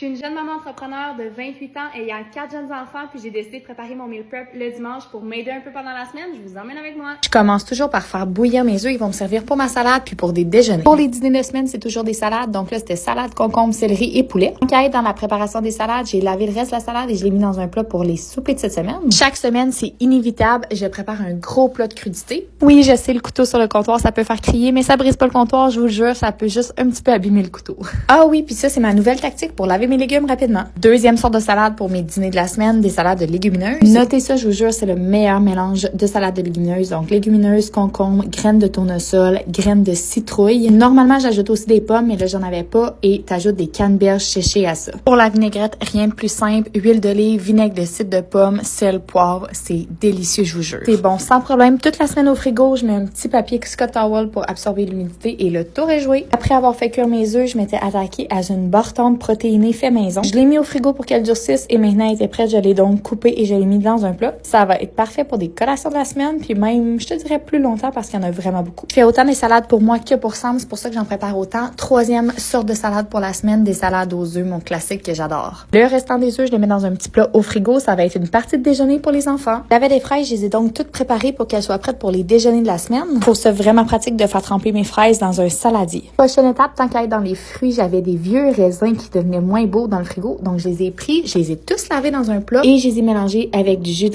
Je suis une jeune maman entrepreneur de 28 ans ayant 4 jeunes enfants, puis j'ai décidé de préparer mon meal prep le dimanche pour m'aider un peu pendant la semaine. Je vous emmène avec moi. Je commence toujours par faire bouillir mes œufs. Ils vont me servir pour ma salade puis pour des déjeuners. Pour les dîners de semaine, c'est toujours des salades. Donc là, c'était salade, concombre, céleri et poulet. Donc, à être dans la préparation des salades, j'ai lavé le reste de la salade et je l'ai mis dans un plat pour les soupers de cette semaine. Chaque semaine, c'est inévitable. Je prépare un gros plat de crudité. Oui, je sais, le couteau sur le comptoir, ça peut faire crier, mais ça brise pas le comptoir. Je vous le jure, ça peut juste un petit peu abîmer le couteau. Ah oui, puis ça, c'est ma nouvelle tactique pour laver mes légumes rapidement. Deuxième sorte de salade pour mes dîners de la semaine, des salades de légumineuses. Notez ça, je vous jure, c'est le meilleur mélange de salade de légumineuses. Donc, légumineuses, concombre, graines de tournesol, graines de citrouille. Normalement, j'ajoute aussi des pommes, mais là, j'en avais pas et t'ajoutes des canneberges séchées à ça. Pour la vinaigrette, rien de plus simple. Huile d'olive, vinaigre de cidre de pomme, sel, poivre. C'est délicieux, je vous jure. C'est bon, sans problème. Toute la semaine au frigo, je mets un petit papier Scott Towel pour absorber l'humidité et le tour est joué. Après avoir fait cuire mes œufs, je m'étais attaquée à une barre tendre protéinée fait maison. Je l'ai mis au frigo pour qu'elle durcisse et maintenant elle était prête. Je l'ai donc coupée et je l'ai mis dans un plat. Ça va être parfait pour des collations de la semaine, puis même, je te dirais, plus longtemps parce qu'il y en a vraiment beaucoup. Je fais autant des salades pour moi que pour Sam, c'est pour ça que j'en prépare autant. Troisième sorte de salade pour la semaine, des salades aux œufs, mon classique que j'adore. Le restant des œufs, je les mets dans un petit plat au frigo. Ça va être une partie de déjeuner pour les enfants. J'avais des fraises, je les ai donc toutes préparées pour qu'elles soient prêtes pour les déjeuners de la semaine. Pour ça, vraiment pratique de faire tremper mes fraises dans un saladier. Prochaine étape, tant qu'à être dans les fruits, j'avais des vieux raisins qui devenaient moins beaux dans le frigo. Donc, je les ai pris, je les ai tous lavés dans un plat et je les ai mélangés avec du jus de